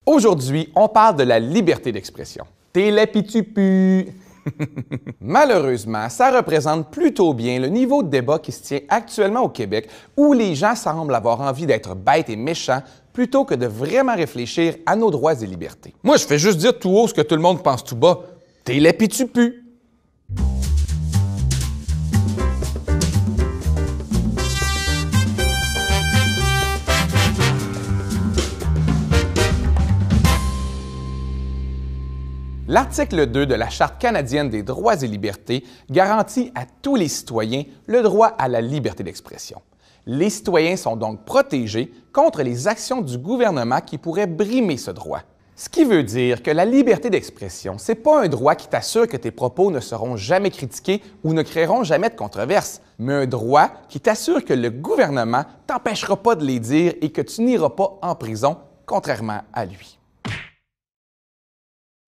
Aujourd'hui, on parle de la liberté d'expression. T'es là pis tu pues. Malheureusement, ça représente plutôt bien le niveau de débat qui se tient actuellement au Québec, où les gens semblent avoir envie d'être bêtes et méchants plutôt que de vraiment réfléchir à nos droits et libertés. Moi, je fais juste dire tout haut ce que tout le monde pense tout bas. T'es là pis tu pues. L'article 2 de la Charte canadienne des droits et libertés garantit à tous les citoyens le droit à la liberté d'expression. Les citoyens sont donc protégés contre les actions du gouvernement qui pourraient brimer ce droit. Ce qui veut dire que la liberté d'expression, ce n'est pas un droit qui t'assure que tes propos ne seront jamais critiqués ou ne créeront jamais de controverse, mais un droit qui t'assure que le gouvernement t'empêchera pas de les dire et que tu n'iras pas en prison, contrairement à lui.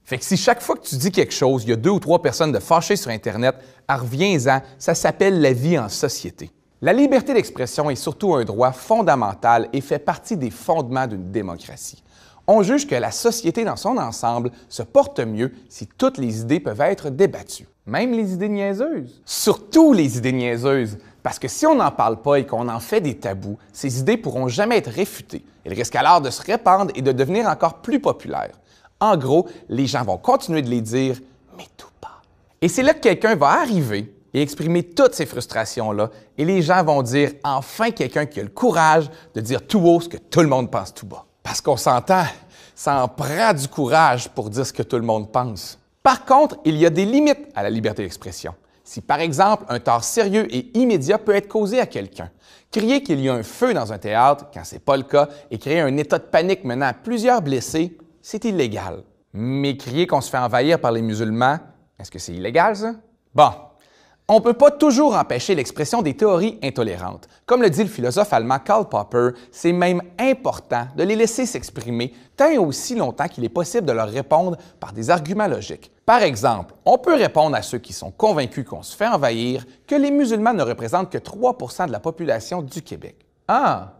Fait que si chaque fois que tu dis quelque chose, il y a 2 ou 3 personnes de fâchées sur Internet, reviens-en, ça s'appelle la vie en société. La liberté d'expression est surtout un droit fondamental et fait partie des fondements d'une démocratie. On juge que la société dans son ensemble se porte mieux si toutes les idées peuvent être débattues. Même les idées niaiseuses. Surtout les idées niaiseuses. Parce que si on n'en parle pas et qu'on en fait des tabous, ces idées pourront jamais être réfutées. Elles risquent alors de se répandre et de devenir encore plus populaires. En gros, les gens vont continuer de les dire, mais tout pas. Et c'est là que quelqu'un va arriver et exprimer toutes ces frustrations-là, et les gens vont dire enfin quelqu'un qui a le courage de dire tout haut ce que tout le monde pense tout bas. Parce qu'on s'entend, ça en prend du courage pour dire ce que tout le monde pense. Par contre, il y a des limites à la liberté d'expression. Si par exemple, un tort sérieux et immédiat peut être causé à quelqu'un, crier qu'il y a un feu dans un théâtre quand ce n'est pas le cas et créer un état de panique menant à plusieurs blessés, c'est illégal. Mais crier qu'on se fait envahir par les musulmans, est-ce que c'est illégal, ça? Bon, on ne peut pas toujours empêcher l'expression des théories intolérantes. Comme le dit le philosophe allemand Karl Popper, c'est même important de les laisser s'exprimer tant et aussi longtemps qu'il est possible de leur répondre par des arguments logiques. Par exemple, on peut répondre à ceux qui sont convaincus qu'on se fait envahir que les musulmans ne représentent que 3 % de la population du Québec. Ah!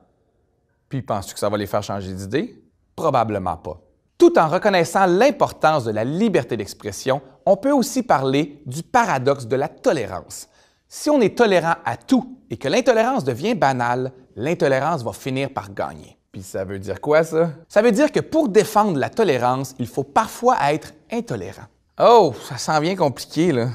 Puis penses-tu que ça va les faire changer d'idée? Probablement pas. Tout en reconnaissant l'importance de la liberté d'expression, on peut aussi parler du paradoxe de la tolérance. Si on est tolérant à tout et que l'intolérance devient banale, l'intolérance va finir par gagner. Puis ça veut dire quoi, ça? Ça veut dire que pour défendre la tolérance, il faut parfois être intolérant. Oh, ça s'en vient compliqué, là.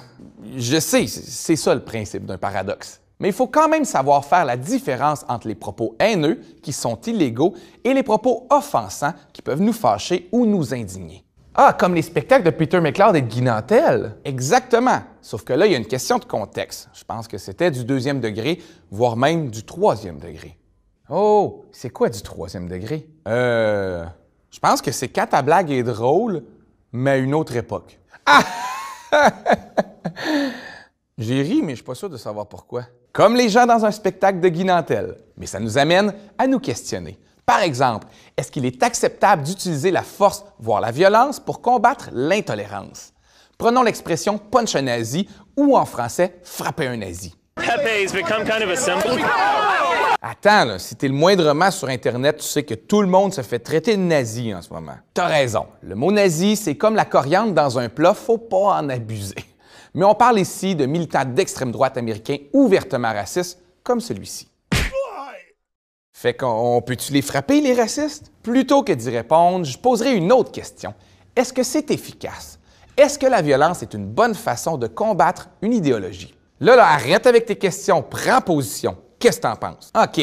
Je sais, c'est ça le principe d'un paradoxe. Mais il faut quand même savoir faire la différence entre les propos haineux, qui sont illégaux, et les propos offensants, qui peuvent nous fâcher ou nous indigner. Ah, comme les spectacles de Peter McLeod et de Guy Nantel? Exactement. Sauf que là, il y a une question de contexte. Je pense que c'était du 2e degré, voire même du 3e degré. Oh, c'est quoi du 3e degré? Je pense que c'est quand ta blague est drôle, mais à une autre époque. Ah! J'ai ri, mais je suis pas sûr de savoir pourquoi. Comme les gens dans un spectacle de Guy Nantel. Mais ça nous amène à nous questionner. Par exemple, est-ce qu'il est acceptable d'utiliser la force, voire la violence, pour combattre l'intolérance? Prenons l'expression « punch un nazi » ou en français « frapper un nazi ». Attends, là, si t'es le moindrement sur Internet, tu sais que tout le monde se fait traiter de nazi en ce moment. T'as raison, le mot nazi, c'est comme la coriandre dans un plat, faut pas en abuser. Mais on parle ici de militants d'extrême droite américains ouvertement racistes, comme celui-ci. Fait qu'on peut-tu les frapper, les racistes? Plutôt que d'y répondre, je poserai une autre question. Est-ce que c'est efficace? Est-ce que la violence est une bonne façon de combattre une idéologie? Là, arrête avec tes questions, prends position. Qu'est-ce que t'en penses? OK.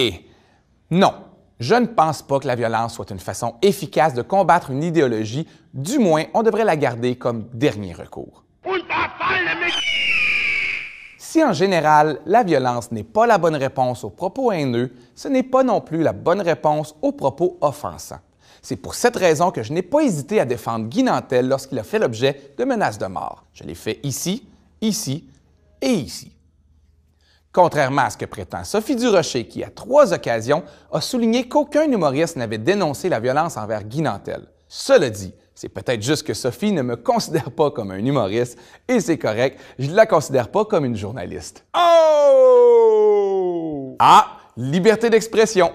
Non, je ne pense pas que la violence soit une façon efficace de combattre une idéologie. Du moins, on devrait la garder comme dernier recours. Si en général, la violence n'est pas la bonne réponse aux propos haineux, ce n'est pas non plus la bonne réponse aux propos offensants. C'est pour cette raison que je n'ai pas hésité à défendre Guy Nantel lorsqu'il a fait l'objet de menaces de mort. Je l'ai fait ici, ici et ici. Contrairement à ce que prétend Sophie Durocher, qui, à 3 occasions, a souligné qu'aucun humoriste n'avait dénoncé la violence envers Guy Nantel. Cela dit, c'est peut-être juste que Sophie ne me considère pas comme un humoriste, et c'est correct, je ne la considère pas comme une journaliste. Oh! Ah! Liberté d'expression!